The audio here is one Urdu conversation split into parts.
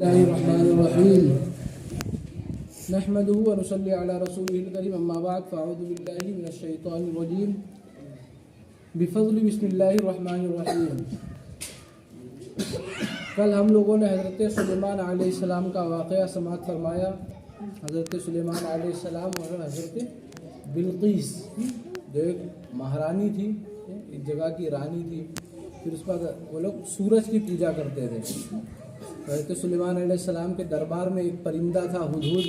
الله الرحمن الرحيم نحمده ونصلي على رسوله الكريم اما بعد فاعوذ بالله من الشيطان الرجيم بفضل بسم الله الرحمن الرحیم. کل ہم لوگوں نے حضرت سلیمان علیہ السلام کا واقعہ سماعت فرمایا. حضرت سلیمان علیہ السلام اور حضرت بلقیس جو ایک مہارانی تھی، ایک جگہ کی رانی تھی. پھر اس بعد وہ لوگ سورج کی پوجا کرتے تھے. حضرت سلیمان علیہ السلام کے دربار میں ایک پرندہ تھا ہدہد.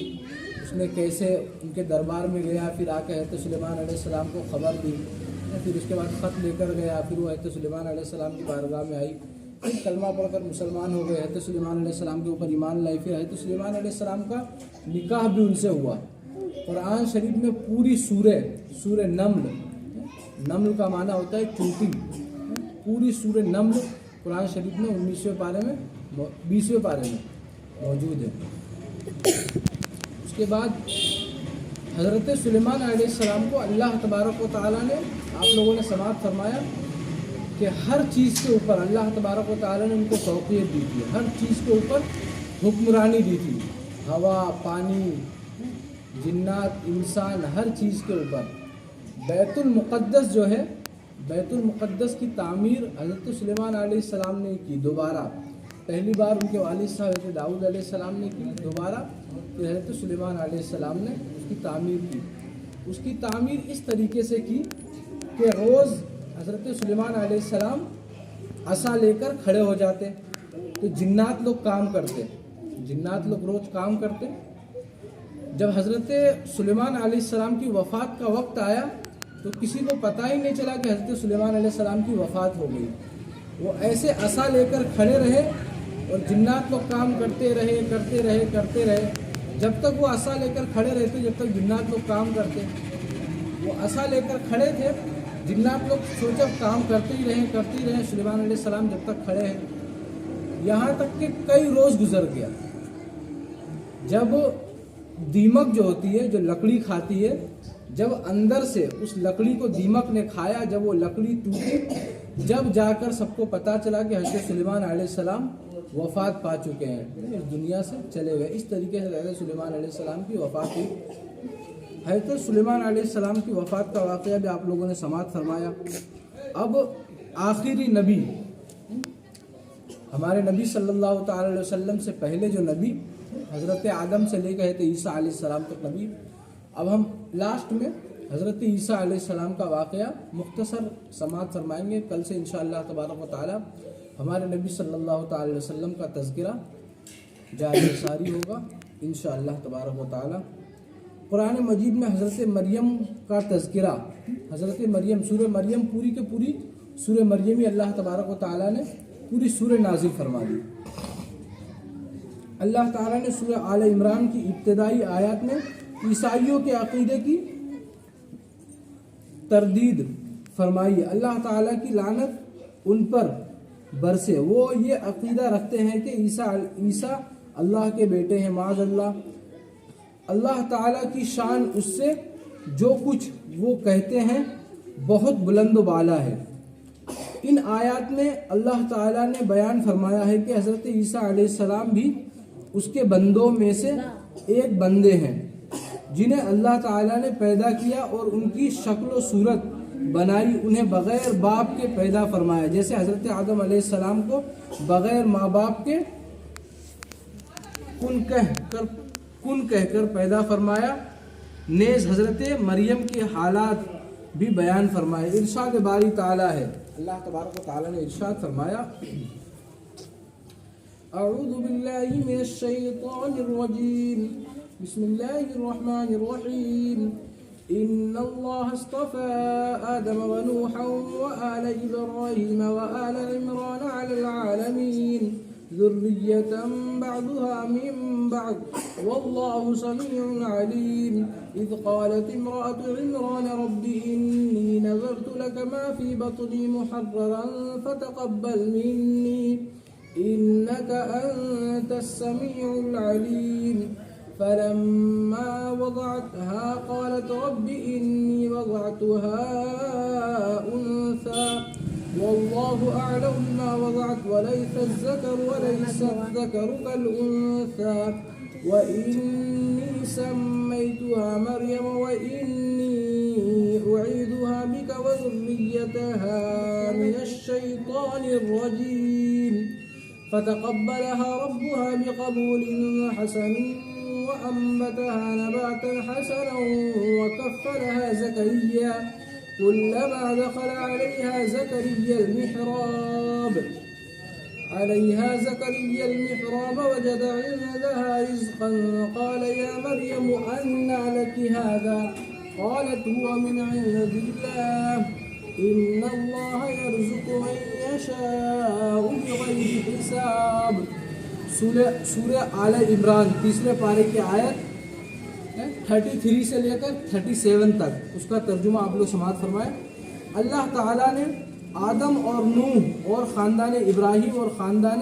اس نے کیسے ان کے دربار میں گیا، پھر آ کے حضرت سلیمان علیہ السلام کو خبر دی. پھر اس کے بعد خط لے کر گیا. پھر وہ حضرت سلیمان علیہ السلام کی بارگاہ میں آئی، پھر کلمہ پڑھ کر مسلمان ہو گئے. حضرت سلیمان علیہ السلام کے اوپر ایمان لائی. پھر حضرت سلیمان علیہ السلام کا نکاح بھی ان سے ہوا. قرآن شریف میں پوری سورہ نمل کا معنی ہوتا ہے چونٹی. پوری سورہ نمل قرآن شریف میں 20ویں پارے میں موجود ہے. اس کے بعد حضرت سلیمان علیہ السلام کو اللہ تبارک و تعالیٰ نے، آپ لوگوں نے سماعت فرمایا کہ ہر چیز کے اوپر اللہ تبارک و تعالیٰ نے ان کو فوقیت دی تھی. ہر چیز کے اوپر حکمرانی دی تھی. ہوا، پانی، جنات، انسان، ہر چیز کے اوپر. بیت المقدس جو ہے، بیت المقدس کی تعمیر حضرت سلیمان علیہ السلام نے کی دوبارہ. پہلی بار ان کے والد صاحب حضرت داؤد علیہ السلام نے کی، دوبارہ پھر حضرت سلیمان علیہ السلام نے اس کی تعمیر کی. اس کی تعمیر اس طریقے سے کی کہ روز حضرت سلیمان علیہ السلام عصا لے کر کھڑے ہو جاتے تو جنات لوگ کام کرتے. جنات لوگ روز کام کرتے. جب حضرت سلیمان علیہ السلام کی وفات کا وقت آیا تو کسی کو پتہ ہی نہیں چلا کہ حضرت سلیمان علیہ السلام کی وفات ہو گئی. وہ ایسے عصا لے کر کھڑے رہے اور جنات لوگ کام کرتے رہے جب تک وہ عصا لے کر کھڑے رہتے، جب تک جنات لوگ کام کرتے. وہ عصا لے کر کھڑے تھے، جنات لوگ سوچا کام کرتے ہی رہے. سلیمان علیہ السلام جب تک کھڑے ہیں، یہاں تک کہ کئی روز گزر گیا. جب دیمک جو ہوتی ہے، جو لکڑی کھاتی ہے، جب اندر سے اس لکڑی کو دیمک نے کھایا، جب وہ لکڑی ٹوٹی، جب جا کر سب کو پتہ چلا کہ حضرت سلیمان علیہ السلام وفات پا چکے ہیں، اس دنیا سے چلے گئے. اس طریقے سے حضرت سلیمان علیہ السلام کی وفات ہوئی. حضرت سلیمان علیہ السلام کی وفات کا واقعہ بھی آپ لوگوں نے سماعت فرمایا. اب آخری نبی، ہمارے نبی صلی اللہ تعالی علیہ وسلم سے پہلے جو نبی حضرت آدم سے لے کے حضرت عیسیٰ علیہ السلام تک نبی. اب ہم لاسٹ میں حضرت عیسیٰ علیہ السلام کا واقعہ مختصر سماعت فرمائیں گے. کل سے انشاءاللہ تبارک و تعالی ہمارے نبی صلی اللہ تعالی علیہ وسلم کا تذکرہ جاری ساری ہوگا انشاءاللہ تبارک و تعالی. قرآن مجید میں حضرت مریم کا تذکرہ، حضرت مریم، سورہ مریم پوری کے پوری سورہ مریم ہی اللہ تبارک و تعالی نے پوری سورہ نازل فرما دی. اللہ تعالیٰ نے سورہ آل عمران کی ابتدائی آیات میں عیسائیوں کے عقیدے کی تردید فرمائی. اللہ تعالیٰ کی لعنت ان پر برسے. وہ یہ عقیدہ رکھتے ہیں کہ عیسیٰ اللہ کے بیٹے ہیں. معاذ اللہ. اللہ تعالیٰ کی شان اس سے جو کچھ وہ کہتے ہیں بہت بلند و بالا ہے. ان آیات میں اللہ تعالیٰ نے بیان فرمایا ہے کہ حضرت عیسیٰ علیہ السلام بھی اس کے بندوں میں سے ایک بندے ہیں جنہیں اللہ تعالیٰ نے پیدا کیا اور ان کی شکل و صورت بنائی، انہیں بغیر باپ کے پیدا فرمایا. جیسے حضرت آدم علیہ السلام کو بغیر ماں باپ کے کن کہہ کر پیدا فرمایا. نیز حضرت مریم کے حالات بھی بیان فرمائے. ارشاد باری تعالیٰ ہے، اللہ تبارک و تعالیٰ نے ارشاد فرمایا، اعوذ باللہ من الشیطان الرجیم، بسم اللہ الرحمن الرحیم، ان اللہ اصطفى آدم ونوحا وآل ابراہیم وآل عمران علی العالمین ذریة بعضها من بعض واللہ سمیع علیم. اذ قالت امرأة عمران رب انی نذرت لك ما في بطنی محررا فتقبل منی انك انت السميع العليم. فلما وضعتها قالت رب إني وضعتها أنثى والله أعلم بما وضعت وليس الذكر كالأنثى وإني سميتها مريم وإني أعيذها بك وذريتها من الشيطان الرجيم فتقبلها ربها بقبول حسن وأنبتها نباتا حسنا وكفلها زكريا كلما دخل عليها زكريا المحراب وجد عندها رزقا قال يا مريم أنى لك هذا قالت هو من عند الله إن الله يرزق من يشاء بغير حساب. سورہ آل عمران تیسرے پارے کی آیت 33 سے لے کر 37 تک اس کا ترجمہ آپ لوگ سماعت فرمائیں. اللہ تعالیٰ نے آدم اور نوح اور خاندان ابراہیم اور خاندان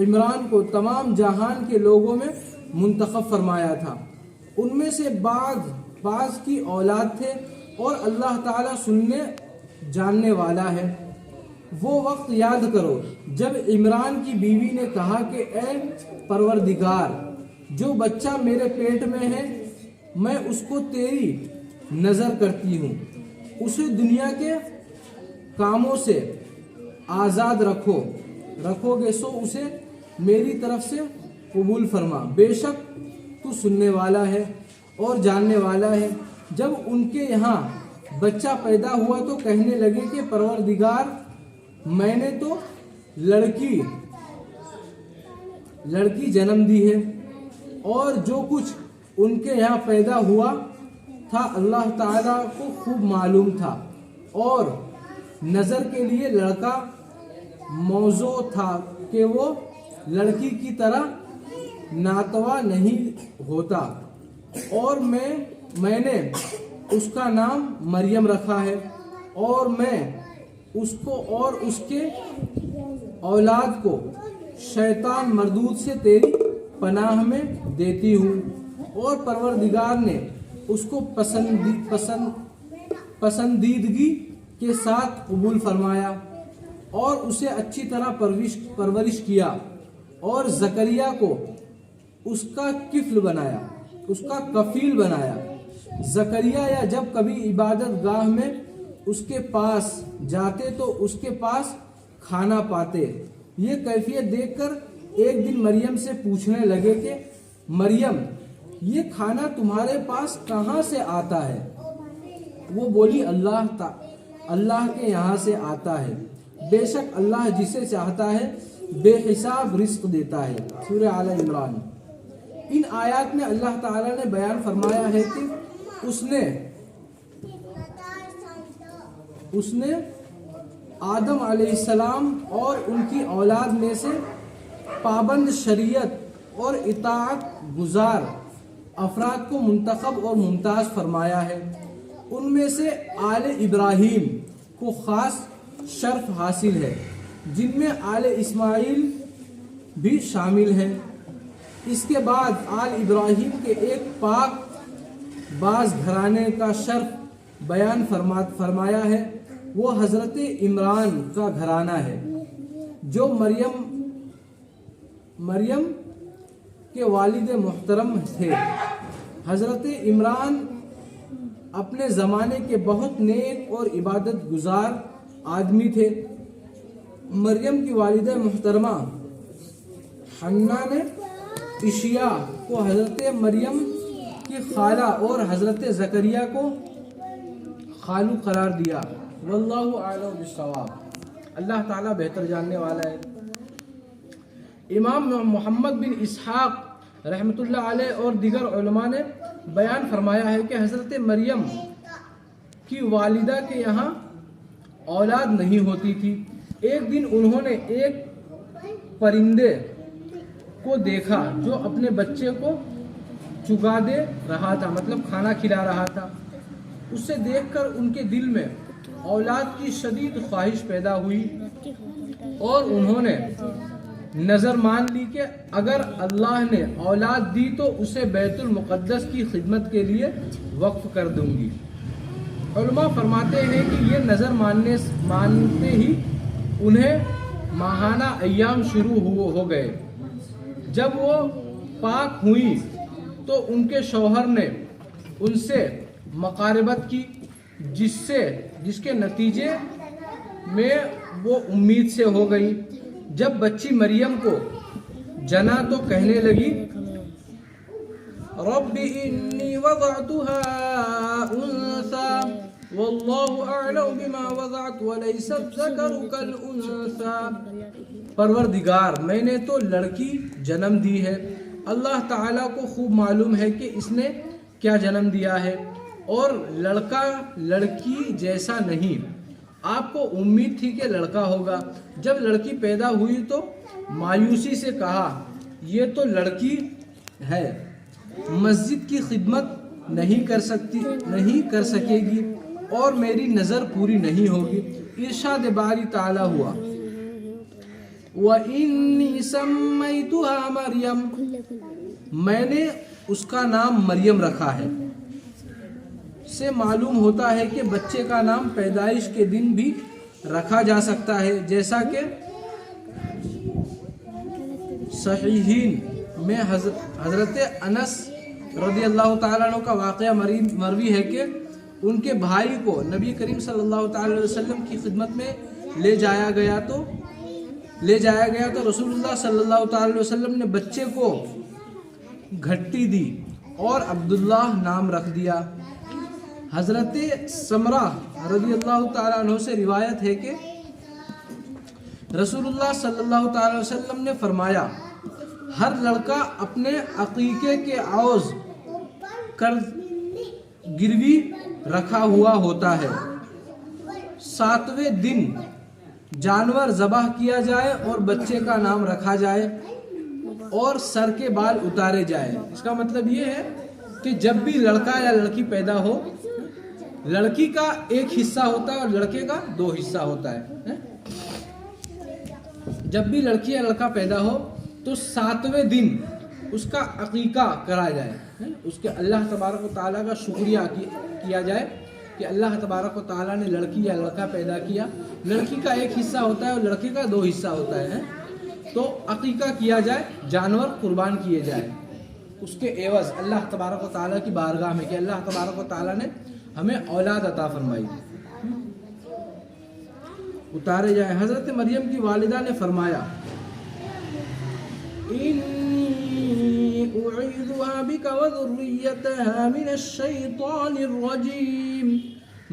عمران کو تمام جہان کے لوگوں میں منتخب فرمایا تھا. ان میں سے بعض کی اولاد تھے اور اللہ تعالیٰ سننے جاننے والا ہے. وہ وقت یاد کرو جب عمران کی بیوی نے کہا کہ اے پروردگار جو بچہ میرے پیٹ میں ہے میں اس کو تیری نظر کرتی ہوں اسے دنیا کے کاموں سے آزاد رکھو گے سو اسے میری طرف سے قبول فرما بے شک تو سننے والا ہے اور جاننے والا ہے. جب ان کے یہاں بچہ پیدا ہوا تو کہنے لگے کہ پروردگار میں نے تو لڑکی جنم دی ہے اور جو کچھ ان کے یہاں پیدا ہوا تھا اللہ تعالیٰ کو خوب معلوم تھا اور نظر کے لیے لڑکا موضوع تھا کہ وہ لڑکی کی طرح ناتوا نہیں ہوتا اور میں نے اس کا نام مریم رکھا ہے اور میں اس کو اور اس کے اولاد کو شیطان مردود سے تیری پناہ میں دیتی ہوں. اور پروردگار نے اس کو پسندیدگی کے ساتھ قبول فرمایا اور اسے اچھی طرح پرورش کیا اور زکریا کو اس کا کفیل بنایا. زکریا یا جب کبھی عبادت گاہ میں اس کے پاس جاتے تو اس کے پاس کھانا پاتے. یہ کیفیت دیکھ کر ایک دن مریم سے پوچھنے لگے کہ مریم یہ کھانا تمہارے پاس کہاں سے آتا ہے؟ وہ بولی اللہ کے یہاں سے آتا ہے. بے شک اللہ جسے چاہتا ہے بے حساب رزق دیتا ہے. سورہ آل عمران. ان آیات میں اللہ تعالیٰ نے بیان فرمایا ہے کہ اس نے آدم علیہ السلام اور ان کی اولاد میں سے پابند شریعت اور اطاعت گزار افراد کو منتخب اور ممتاز فرمایا ہے. ان میں سے آل ابراہیم کو خاص شرف حاصل ہے جن میں آل اسماعیل بھی شامل ہیں. اس کے بعد آل ابراہیم کے ایک پاک باز گھرانے کا شرف بیان فرمایا ہے. وہ حضرت عمران کا گھرانہ ہے جو مریم کے والد محترم تھے. حضرت عمران اپنے زمانے کے بہت نیک اور عبادت گزار آدمی تھے. مریم کی والدہ محترمہ حنا نے عشیہ کو حضرت مریم کی خالہ اور حضرت زکریا کو خالو قرار دیا. واللہ اعلم بالصواب. اللہ تعالیٰ بہتر جاننے والا ہے. امام محمد بن اسحاق رحمۃ اللہ علیہ اور دیگر علماء نے بیان فرمایا ہے کہ حضرت مریم کی والدہ کے یہاں اولاد نہیں ہوتی تھی. ایک دن انہوں نے ایک پرندے کو دیکھا جو اپنے بچے کو چگا دے رہا تھا، مطلب کھانا کھلا رہا تھا. اسے دیکھ کر ان کے دل میں اولاد کی شدید خواہش پیدا ہوئی اور انہوں نے نظر مان لی کہ اگر اللہ نے اولاد دی تو اسے بیت المقدس کی خدمت کے لیے وقف کر دوں گی. علماء فرماتے ہیں کہ یہ نظر مانتے ہی انہیں ماہانہ ایام شروع ہو گئے. جب وہ پاک ہوئی تو ان کے شوہر نے ان سے مقاربت کی، جس کے نتیجے میں وہ امید سے ہو گئی. جب بچی مریم کو جنا تو کہنے لگی رب انی وضعتها انثى واللہ اعلم بما وضعت وليس الذکر كالانثى. پروردگار میں نے تو لڑکی جنم دی ہے، اللہ تعالیٰ کو خوب معلوم ہے کہ اس نے کیا جنم دیا ہے، اور لڑکا لڑکی جیسا نہیں. آپ کو امید تھی کہ لڑکا ہوگا. جب لڑکی پیدا ہوئی تو مایوسی سے کہا یہ تو لڑکی ہے، مسجد کی خدمت نہیں کر سکے گی اور میری نظر پوری نہیں ہوگی. ارشاد باری تعالیٰ ہوا وَإِنِّي سَمَّيْتُهَا مَرْيَمَ، میں نے اس کا نام مریم رکھا ہے. سے معلوم ہوتا ہے کہ بچے کا نام پیدائش کے دن بھی رکھا جا سکتا ہے، جیسا کہ صحیحین میں حضرت انس رضی اللہ تعالیٰ عنہ کا واقعہ مروی ہے کہ ان کے بھائی کو نبی کریم صلی اللہ تعالیٰ علیہ وسلم کی خدمت میں لے جایا گیا تو رسول اللہ صلی اللہ تعالیٰ علیہ وسلم نے بچے کو گھٹی دی اور عبداللہ نام رکھ دیا. حضرت سمرہ رضی اللہ تعالیٰ عنہ سے روایت ہے کہ رسول اللہ صلی اللہ تعالیٰ علیہ وسلم نے فرمایا ہر لڑکا اپنے عقیقے کے عوض کر گروی رکھا ہوا ہوتا ہے. 7ویں دن جانور ذبح کیا جائے اور بچے کا نام رکھا جائے اور سر کے بال اتارے جائے. اس کا مطلب یہ ہے کہ جب بھی لڑکا یا لڑکی پیدا ہو، لڑکی کا ایک حصہ ہوتا ہے اور لڑکے کا 2 حصہ ہوتا ہے. جب بھی لڑکی یا لڑکا پیدا ہو تو 7ویں دن اس کا عقیقہ کرا جائے، اس کے اللہ تبارک و تعالیٰ کا شکریہ کیا جائے کہ اللہ تبارک و تعالیٰ نے لڑکی یا لڑکا پیدا کیا. لڑکی کا ایک حصہ ہوتا ہے اور لڑکے کا 2 حصہ ہوتا ہے. تو عقیقہ کیا جائے، جانور قربان کیے جائے اس کے عوض اللہ تبارک و تعالیٰ کی بارگاہ میں کہ اللہ تبارک و تعالیٰ نے ہمیں اولاد عطا فرمائی، اتارے جائیں. حضرت مریم کی والدہ نے فرمایا انی اعیذها بک وذریتها من الشیطان الرجیم،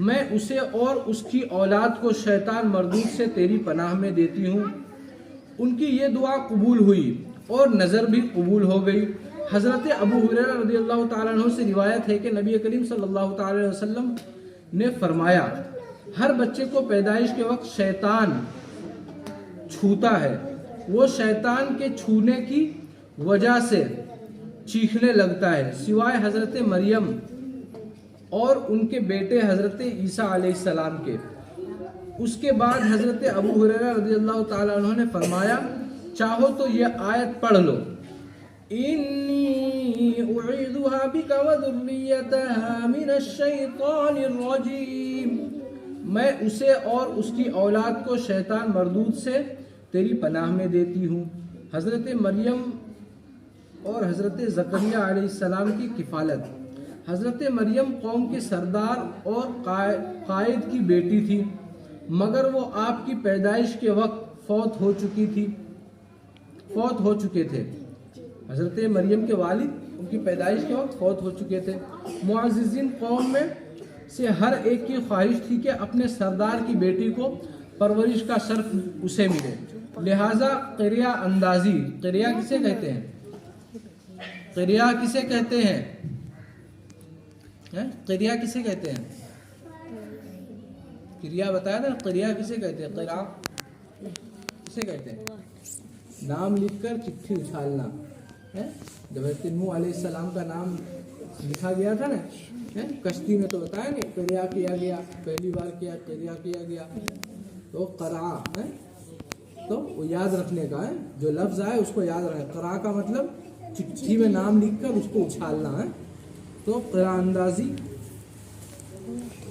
میں اسے اور اس کی اولاد کو شیطان مردود سے تیری پناہ میں دیتی ہوں. ان کی یہ دعا قبول ہوئی اور نظر بھی قبول ہو گئی. حضرت ابو ہریرہ رضی اللہ تعالیٰ عنہ سے روایت ہے کہ نبی کریم صلی اللہ تعالیٰ علیہ وسلم نے فرمایا ہر بچے کو پیدائش کے وقت شیطان چھوتا ہے، وہ شیطان کے چھونے کی وجہ سے چیخنے لگتا ہے سوائے حضرت مریم اور ان کے بیٹے حضرت عیسیٰ علیہ السلام کے. اس کے بعد حضرت ابو ہریرہ رضی اللہ تعالیٰ عنہ نے فرمایا چاہو تو یہ آیت پڑھ لو انی اعیذها بک وذریتها من الشیطان الرجیم، میں اسے اور اس کی اولاد کو شیطان مردود سے تیری پناہ میں دیتی ہوں. حضرت مریم اور حضرت زکریا علیہ السلام کی کفالت. حضرت مریم قوم کے سردار اور قائد کی بیٹی تھی، مگر وہ آپ کی پیدائش کے وقت فوت ہو چکے تھے. حضرت مریم کے والد ان کی پیدائش کے وقت فوت ہو چکے تھے. معززین قوم میں سے ہر ایک کی خواہش تھی کہ اپنے سردار کی بیٹی کو پرورش کا شرف اسے ملے، لہٰذا قریہ اندازی. قریہ کسے کہتے ہیں؟ قریہ کسے کہتے ہیں؟ قریہ کسے کہتے ہیں؟ قریہ بتایا تھا. قریہ کسے کہتے ہیں؟ قراء کسے کہتے ہیں؟ نام لکھ کر چٹھی اچھالنا. جب حضرت نوح علیہ السلام کا نام لکھا گیا تھا نا کشتی میں، تو بتایا نا قریہ کیا گیا، پہلی بار کیا قریہ کیا گیا. تو قراء تو وہ یاد رکھنے کا ہے، جو لفظ آئے اس کو یاد رکھنا. قراء کا مطلب چٹھی میں نام لکھ کر اس کو اچھالنا ہے. تو قراء اندازی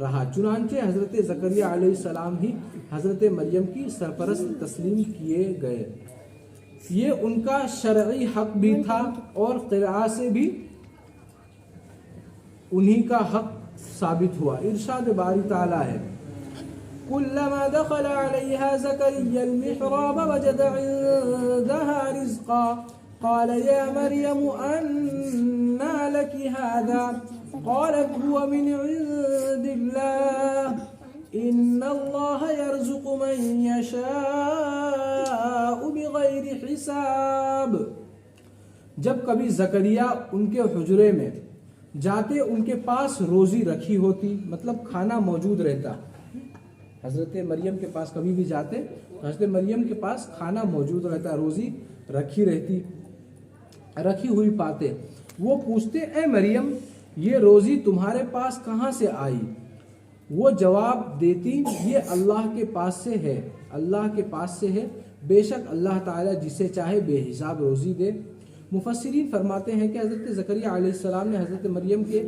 رہا۔ چنانچہ حضرت زکریا علیہ السلام ہی حضرت مریم کی سرپرست تسلیم کیے گئے۔ یہ ان کا شرعی حق بھی تھا اور قرآن سے بھی انہی کا حق ثابت ہوا۔ ارشاد باری تعالیٰ ہے كلما دخل عليها زكريا المحراب وجد عندها رزقا قال يا مريم أنى لك هذا قالت هو من عند الله إن الله يرزق من يشاء بغير حساب۔ جب کبھی زکریا ان کے حجرے میں جاتے ان کے پاس روزی رکھی ہوتی، مطلب کھانا موجود رہتا۔ حضرت مریم کے پاس کبھی بھی جاتے حضرت مریم کے پاس کھانا موجود رہتا، روزی رکھی ہوئی پاتے۔ وہ پوچھتے اے مریم یہ روزی تمہارے پاس کہاں سے آئی؟ وہ جواب دیتی یہ اللہ کے پاس سے ہے، اللہ کے پاس سے ہے، بے شک اللہ تعالیٰ جسے چاہے بے حساب روزی دے۔ مفسرین فرماتے ہیں کہ حضرت زکریا علیہ السلام نے حضرت مریم کے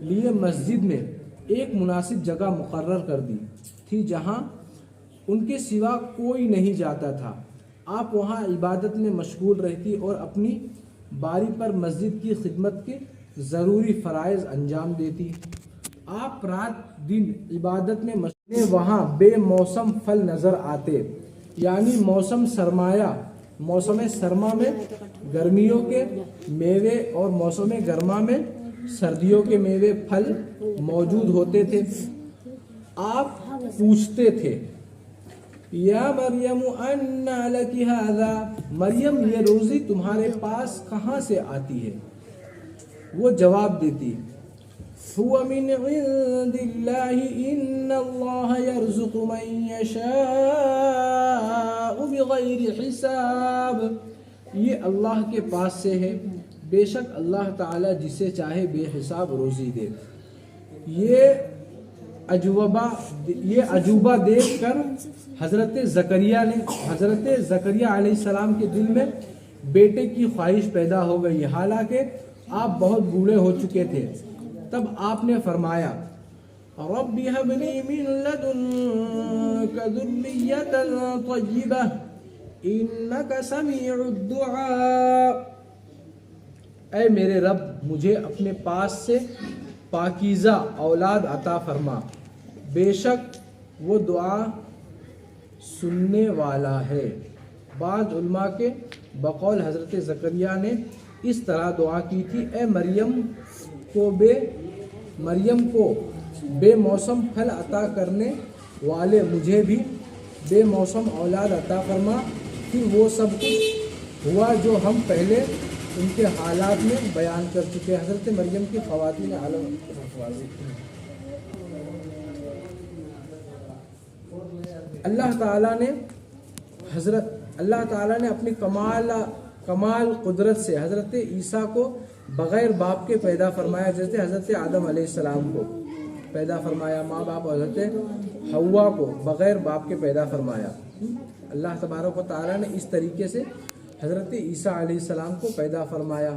لیے مسجد میں ایک مناسب جگہ مقرر کر دی تھی جہاں ان کے سوا کوئی نہیں جاتا تھا۔ آپ وہاں عبادت میں مشغول رہتی اور اپنی باری پر مسجد کی خدمت کے ضروری فرائض انجام دیتی۔ آپ رات دن عبادت میں مشغول وہاں بے موسم پھل نظر آتے، یعنی موسم سرما میں گرمیوں کے میوے اور موسم گرما میں سردیوں کے میوے پھل موجود ہوتے تھے۔ آپ پوچھتے تھے یا مریم انا لک ھذا، مریم یہ روزی تمہارے پاس کہاں سے آتی ہے؟ وہ جواب دیتی هو من عند اللہ ان اللہ یرزق من یشاء بغیر حساب، یہ اللہ کے پاس سے ہے، بے شک اللہ تعالی جسے چاہے بے حساب روزی دے۔ یہ عجوبہ دیکھ کر حضرت زکریا علیہ السلام کے دل میں بیٹے کی خواہش پیدا ہو گئی، حالانکہ آپ بہت بوڑھے ہو چکے تھے۔ تب آپ نے فرمایا رب هب لي من لدنك ذرية طيبة إنك سميع الدعاء، اے میرے رب مجھے اپنے پاس سے پاکیزہ اولاد عطا فرما، بے شک وہ دعا سننے والا ہے۔ بعض علماء کے بقول حضرت زکریا نے اس طرح دعا کی تھی اے مریم کو بے موسم پھل عطا کرنے والے مجھے بھی بے موسم اولاد عطا فرما۔ پھر وہ سب کچھ ہوا جو ہم پہلے ان کے حالات میں بیان کر چکے۔ حضرت مریم کی خواتین عالم اللہ تعالیٰ نے اپنی کمال قدرت سے حضرت عیسیٰ کو بغیر باپ کے پیدا فرمایا، جیسے حضرت آدم علیہ السلام کو پیدا فرمایا، ماں باپ حضرت حوا کو بغیر باپ کے پیدا فرمایا۔ اللہ تبارک و تعالیٰ نے اس طریقے سے حضرت عیسیٰ علیہ السلام کو پیدا فرمایا۔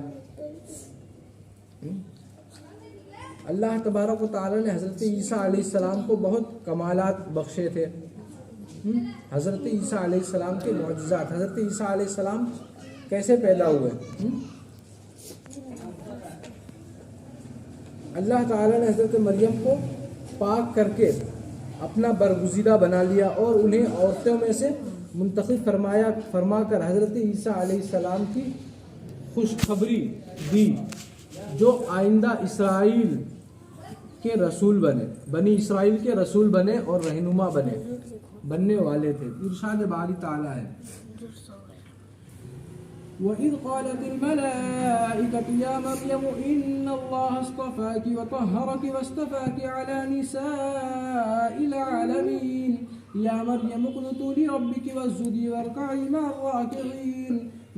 اللہ تبارک و تعالیٰ نے حضرت عیسیٰ علیہ السلام کو بہت کمالات بخشے تھے۔ حضرت عیسیٰ علیہ السلام کے معجزات، حضرت عیسیٰ علیہ السلام کیسے پیدا ہوئے؟ اللہ تعالیٰ نے حضرت مریم کو پاک کر کے اپنا برگزیدہ بنا لیا اور انہیں عورتوں میں سے منتخب فرما کر حضرت عیسیٰ علیہ السلام کی خوشخبری دی، جو آئندہ اسرائیل کے رسول بنی اسرائیل کے رسول بنے اور رہنما بننے والے تھے۔ ارشاد باری تعالیٰ ہے وَإِذْ قَالَتِ الْمَلَائِكَةُ يَا مَرْيَمُ إِنَّ اللَّهَ اصْطَفَاكِ وَطَهَّرَكِ وَاصْطَفَاكِ عَلَى نِسَاءِ الْعَالَمِينَ يَا مَرْيَمُ اقْنُتِي لِرَبِّكِ وَاسْجُدِي وَارْكَعِي مَعَ الرَّاكِعِينَ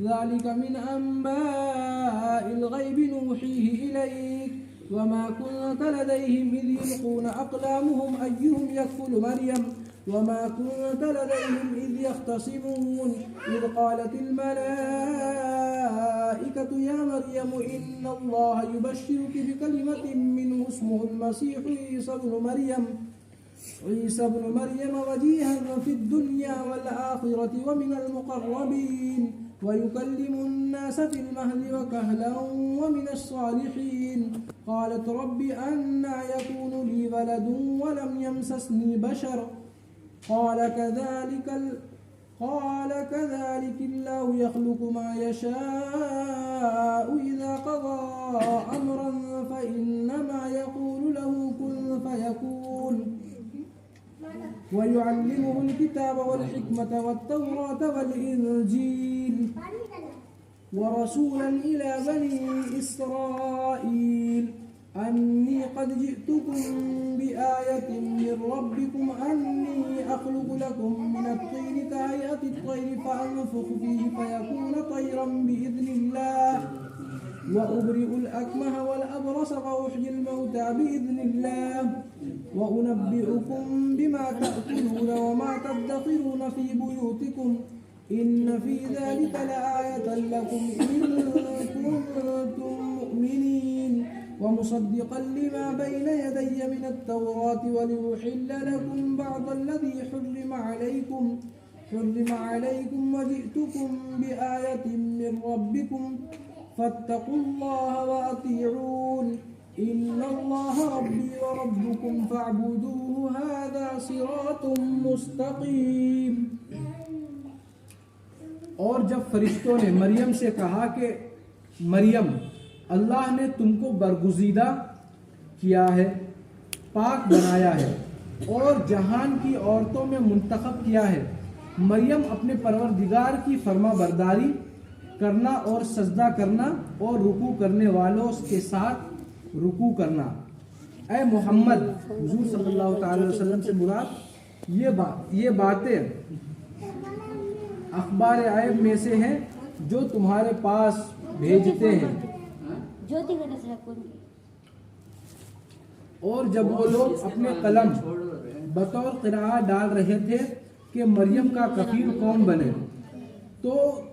ذَلِكَ مِنْ أَنْبَاءِ الْغَيْبِ نُوحِيهِ إِلَيْكَ وَمَا كُنْتَ لَدَيْهِمْ إِذْ يُلْقُونَ أَقْلَامُهُمْ أَيُّهُمْ يَكْفُلُ مَرْيَمَ وما كنت لديهم إذ يختصمون إذ قالت الملائكة الملائكة يا مريم إن الله يبشرك بكلمة منه اسمه المسيح عيسى بن مريم وجيها في الدنيا والآخرة ومن المقربين ويكلم الناس في المهد وكهلا ومن الصالحين قالت رب أنى يكون لي ولد ولم يمسسني بشر قال كذلك الله يخلق ما يشاء إذا قضى أمرا فإنما يقول له كن فيكون ويعلمه الكتاب والحكمة والتوراة والإنجيل ورسولا إلى بني إسرائيل أني قد جئتكم بآية من ربكم أني أخلق لكم من الطين كهيئة الطير فأنفخ فيه فيكون طيرا بإذن الله وأبرئ الأكمه والأبرص وأحيي الموتى بإذن الله وأنبئكم بما تأكلون وما تدخرون في بيوتكم إن في ذلك لآية لكم إن كنتم مؤمنين ومصدقا لما بين يدي من التوراة ولأحل لكم بعض الذي حرم عليكم وجئتكم بآية من ربكم فاتقوا الله وأطيعون إن الله ربي وربكم فاعبدوه هذا صراط مستقيم. اور جب فرشتوں نے مریم سے کہا کہ مریم اللہ نے تم کو برگزیدہ کیا ہے، پاک بنایا ہے اور جہان کی عورتوں میں منتخب کیا ہے، مریم اپنے پروردگار کی فرما برداری کرنا اور سجدہ کرنا اور رکوع کرنے والوں کے ساتھ رکوع کرنا. اے محمد حضور صلی اللہ تعالی وسلم سے مراد یہ باتیں اخبار غیب میں سے ہیں جو تمہارے پاس بھیجتے ہیں. اور جب وہ لوگ اپنے قلم بطور قراءت ڈال رہے تھے کہ مریم کا کفیل کون بنے تو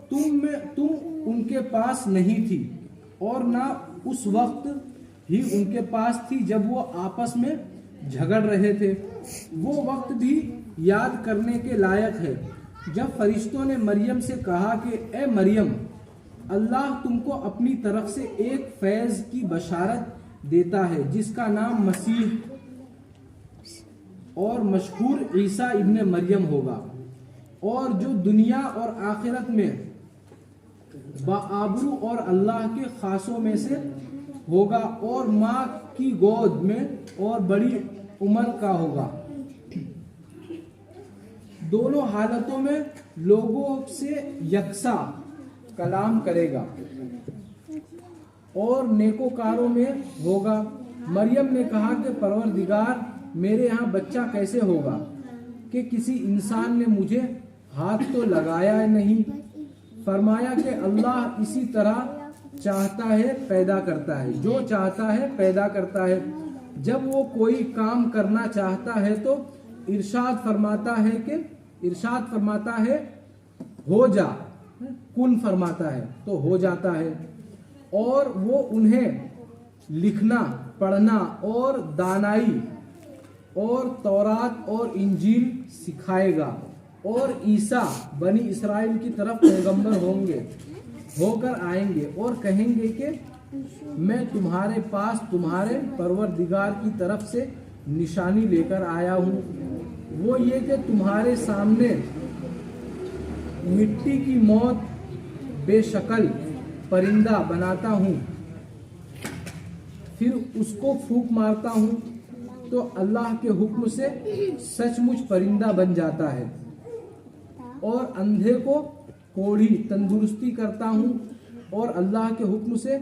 تم ان کے پاس نہیں تھی اور نہ اس وقت ہی ان کے پاس تھی جب وہ آپس میں جھگڑ رہے تھے. وہ وقت بھی یاد کرنے کے لائق ہے جب فرشتوں نے مریم سے کہا کہ اے مریم اللہ تم کو اپنی طرف سے ایک فیض کی بشارت دیتا ہے جس کا نام مسیح اور مشہور عیسیٰ ابن مریم ہوگا اور جو دنیا اور آخرت میں بآبرو اور اللہ کے خاصوں میں سے ہوگا اور ماں کی گود میں اور بڑی عمر کا ہوگا. دونوں حالتوں میں لوگوں سے یکساں کلام کرے گا اور نیکوکاروں میں ہوگا. مریم نے کہا کہ پروردگار میرے ہاں بچہ کیسے ہوگا کہ کسی انسان نے مجھے ہاتھ تو لگایا نہیں. فرمایا کہ اللہ اسی طرح چاہتا ہے پیدا کرتا ہے، جو چاہتا ہے پیدا کرتا ہے. جب وہ کوئی کام کرنا چاہتا ہے تو ارشاد فرماتا ہے ہو جا، کن فرماتا ہے تو ہو جاتا ہے. اور وہ انہیں لکھنا پڑھنا اور دانائی اور تورات اور انجیل سکھائے گا. اور عیسیٰ بنی اسرائیل کی طرف پیغمبر ہو کر آئیں گے اور کہیں گے کہ میں تمہارے پاس تمہارے پروردگار کی طرف سے نشانی لے کر آیا ہوں، وہ یہ کہ تمہارے سامنے مٹی کی موت بے شکل پرندہ بناتا ہوں، پھر اس کو پھونک مارتا ہوں تو اللہ کے حکم سے سچ مچ پرندہ بن جاتا ہے. اور اندھے کو کوڑھی تندرستی کرتا ہوں اور اللہ کے حکم سے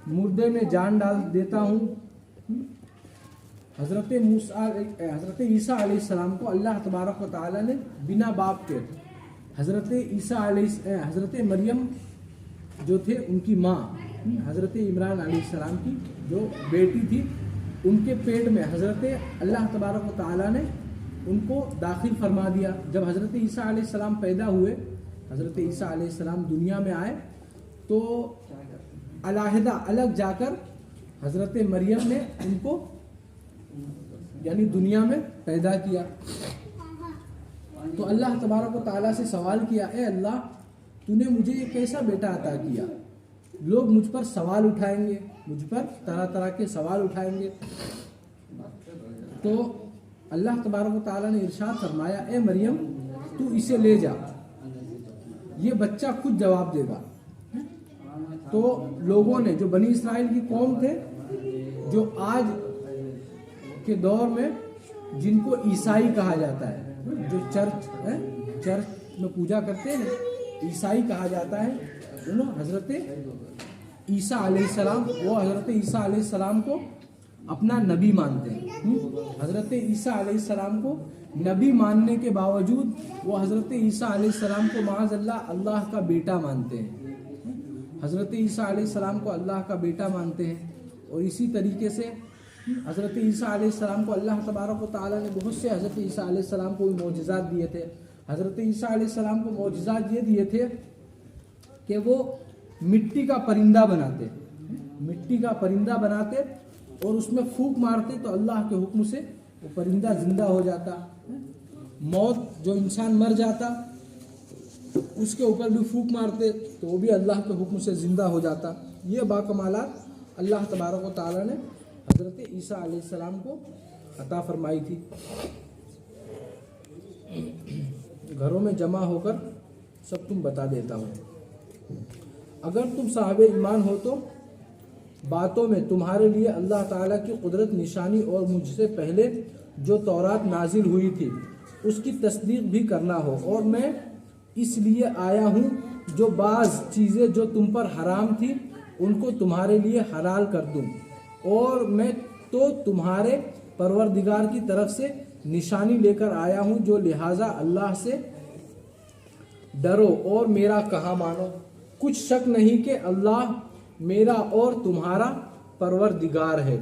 مردے میں جان ڈال دیتا ہوں. حضرت عیسیٰ علیہ السلام کو اللہ تبارک و تعالی نے بنا باپ کے حضرت مریم جو تھے ان کی ماں حضرت عمران علیہ السلام کی جو بیٹی تھی ان کے پیٹ میں حضرت اللہ تبارک و تعالی نے ان کو داخل فرما دیا. جب حضرت عیسیٰ علیہ السلام پیدا ہوئے، حضرت عیسیٰ علیہ السلام دنیا میں آئے تو علیحدہ الگ جا کر حضرت مریم نے ان کو یعنی دنیا میں پیدا کیا. تو اللہ تبارک و تعالیٰ سے سوال کیا، اے اللہ تو نے مجھے یہ کیسا بیٹا عطا کیا؟ لوگ مجھ پر سوال اٹھائیں گے، مجھ پر طرح طرح کے سوال اٹھائیں گے. تو اللہ تبارک و تعالیٰ نے ارشاد فرمایا، اے مریم تو اسے لے جا، یہ بچہ خود جواب دے گا. تو لوگوں نے، جو بنی اسرائیل کی قوم تھے، جو آج کے دور میں جن کو عیسائی کہا جاتا ہے، جو چرچ میں پوجا کرتے ہیں، عیسائی کہا جاتا ہے، حضرت عیسیٰ علیہ السلام، وہ حضرت عیسیٰ علیہ السلام کو اپنا نبی مانتے ہیں. حضرت عیسیٰ علیہ السلام کو نبی ماننے کے باوجود وہ حضرت عیسیٰ علیہ السلام کو معاذ اللہ کا بیٹا مانتے ہیں. حضرت عیسیٰ علیہ السلام کو اللہ کا بیٹا مانتے ہیں. اور اسی طریقے سے حضرت عیسیٰ علیہ السلام کو اللہ تبارک و تعالیٰ نے بہت سے حضرت عیسیٰ علیہ السلام کو معجزات دیے تھے. حضرت عیسیٰ علیہ السلام کو معجزات یہ دیے تھے کہ وہ مٹی کا پرندہ بناتے اور اس میں پھونک مارتے تو اللہ کے حکم سے وہ پرندہ زندہ ہو جاتا. موت، جو انسان مر جاتا اس کے اوپر بھی پھونک مارتے تو وہ بھی اللہ کے حکم سے زندہ ہو جاتا. یہ باکمالات اللہ تبارک و تعالیٰ نے حضرت عیسیٰ علیہ السلام کو عطا فرمائی تھی. گھروں میں جمع ہو کر سب تم بتا دیتا ہوں. اگر تم صاحب ایمان ہو تو باتوں میں تمہارے لیے اللہ تعالیٰ کی قدرت نشانی اور مجھ سے پہلے جو تورات نازل ہوئی تھی اس کی تصدیق بھی کرنا ہو. اور میں اس لیے آیا ہوں جو بعض چیزیں جو تم پر حرام تھی ان کو تمہارے لیے حلال کر دوں. اور میں تو تمہارے پروردگار کی طرف سے نشانی لے کر آیا ہوں، جو لہٰذا اللہ سے ڈرو اور میرا کہا مانو. کچھ شک نہیں کہ اللہ میرا اور تمہارا پروردگار ہے.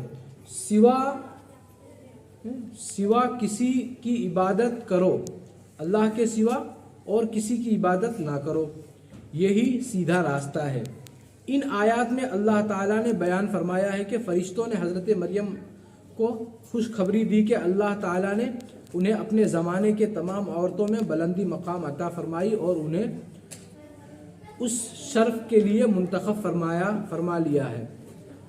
سوا کسی کی عبادت کرو، اللہ کے سوا اور کسی کی عبادت نہ کرو، یہی سیدھا راستہ ہے. ان آیات میں اللہ تعالیٰ نے بیان فرمایا ہے کہ فرشتوں نے حضرت مریم کو خوشخبری دی کہ اللہ تعالیٰ نے انہیں اپنے زمانے کے تمام عورتوں میں بلندی مقام عطا فرمائی اور انہیں اس شرف کے لیے منتخب فرما لیا ہے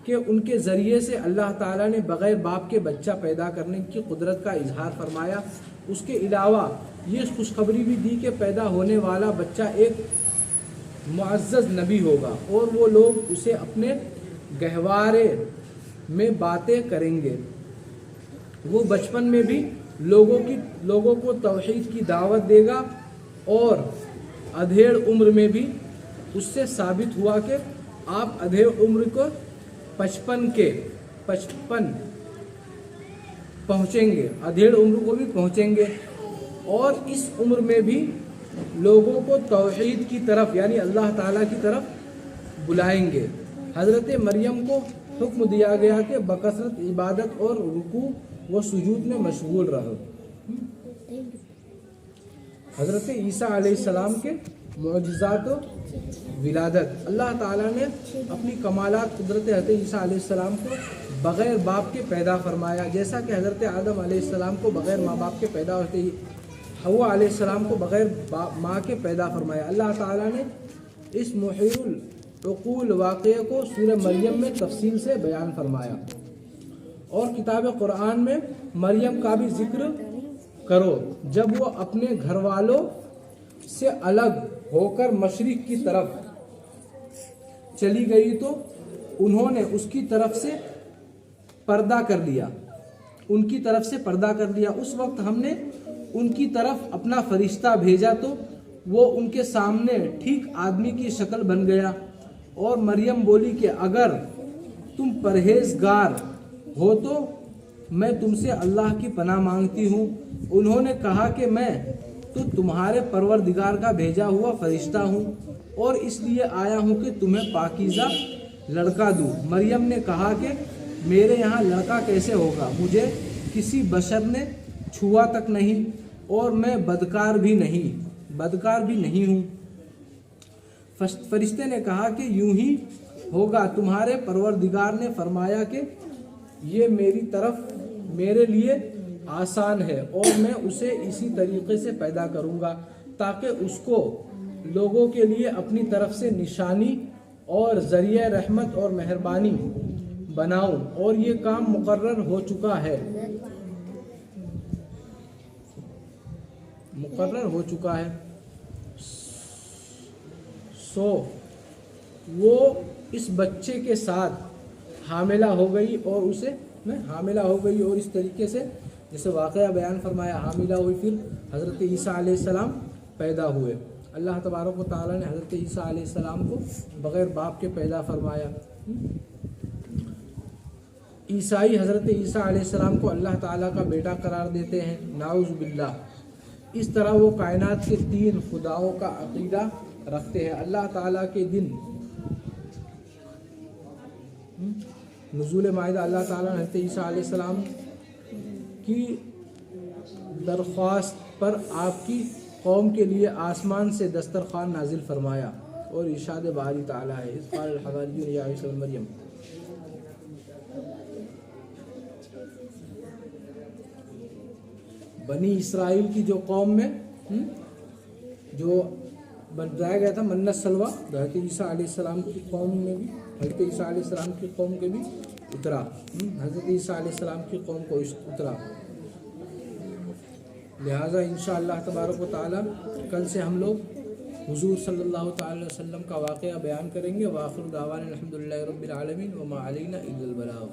کہ ان کے ذریعے سے اللہ تعالیٰ نے بغیر باپ کے بچہ پیدا کرنے کی قدرت کا اظہار فرمایا. اس کے علاوہ یہ خوشخبری بھی دی کہ پیدا ہونے والا بچہ ایک معزز نبی ہوگا اور وہ لوگ اسے اپنے گہوارے میں باتیں کریں گے. وہ بچپن میں بھی لوگوں کو توحید کی دعوت دے گا اور ادھیڑ عمر میں بھی اس سے ثابت ہوا کہ آپ ادھیڑ عمر کو 55 پہنچیں گے، ادھیڑ عمر کو بھی پہنچیں گے اور اس عمر میں بھی لوگوں کو توحید کی طرف یعنی اللہ تعالیٰ کی طرف بلائیں گے. حضرت مریم کو حکم دیا گیا کہ بکثرت عبادت اور رکوع و سجود میں مشغول رہو. حضرت عیسیٰ علیہ السلام کے معجزات و ولادت. اللہ تعالیٰ نے اپنی کمالات قدرت حضرت عیسیٰ علیہ السلام کو بغیر باپ کے پیدا فرمایا، جیسا کہ حضرت آدم علیہ السلام کو بغیر ماں باپ کے پیدا ہوتے ہی حوا علیہ السلام کو بغیر ماں کے پیدا فرمایا. اللہ تعالیٰ نے اس محیر العقول واقعے کو سورہ مریم میں تفصیل سے بیان فرمایا. اور کتاب قرآن میں مریم کا بھی ذکر کرو جب وہ اپنے گھر والوں سے الگ ہو کر مشرق کی طرف چلی گئی تو انہوں نے اس کی طرف سے پردہ کر لیا، ان کی طرف سے پردہ کر لیا. اس وقت ہم نے ان کی طرف اپنا فرشتہ بھیجا تو وہ ان کے سامنے ٹھیک آدمی کی شکل بن گیا. اور مریم بولی کہ اگر تم پرہیزگار ہو تو میں تم سے اللہ کی پناہ مانگتی ہوں. انہوں نے کہا کہ میں تو تمہارے پروردگار کا بھیجا ہوا فرشتہ ہوں اور اس لیے آیا ہوں کہ تمہیں پاکیزہ لڑکا دوں. مریم نے کہا کہ میرے یہاں لڑکا کیسے ہوگا، مجھے کسی بشر نے چھوا تک نہیں اور میں بدکار بھی نہیں ہوں. فرشتے نے کہا کہ یوں ہی ہوگا، تمہارے پروردگار نے فرمایا کہ یہ میری طرف میرے لیے آسان ہے اور میں اسے اسی طریقے سے پیدا کروں گا تاکہ اس کو لوگوں کے لیے اپنی طرف سے نشانی اور ذریعہ رحمت اور مہربانی بناؤں، اور یہ کام مقرر ہو چکا ہے، سو وہ اس بچے کے ساتھ حاملہ ہو گئی اور اس طریقے سے جیسے واقعہ بیان فرمایا، حاملہ ہوئی، پھر حضرت عیسیٰ علیہ السلام پیدا ہوئے۔ اللہ تبارک و تعالیٰ نے حضرت عیسیٰ علیہ السلام کو بغیر باپ کے پیدا فرمایا۔ عیسائی حضرت عیسیٰ علیہ السلام کو اللہ تعالیٰ کا بیٹا قرار دیتے ہیں، نعوذ باللہ۔ اس طرح وہ کائنات کے 3 خداؤں کا عقیدہ رکھتے ہیں۔ اللہ تعالیٰ کے دن نزول مائدہ، اللہ تعالیٰ نے حضرت عیسیٰ علیہ السلام کی درخواست پر آپ کی قوم کے لیے آسمان سے دسترخوان نازل فرمایا، اور ارشاد باری تعالیٰ ہے، اذ قال الحواریون یا عیسی ابن مریم۔ بنی اسرائیل کی جو قوم میں جو بتایا گیا تھا منت سلوہ، حضرت عیسیٰ علیہ السلام کی قوم میں بھی، حضرت عیسیٰ علیہ السلام کی قوم کے بھی اترا، حضرت عیسیٰ علیہ السلام کی قوم کو اترا۔ لہٰذا انشاءاللہ تبارک و تعالیٰ کل سے ہم لوگ حضور صلی اللہ تعالی علیہ وسلم کا واقعہ بیان کریں گے۔ وآخر دعوانا الحمدللہ رب العالمین وما علینا الا البلاغ۔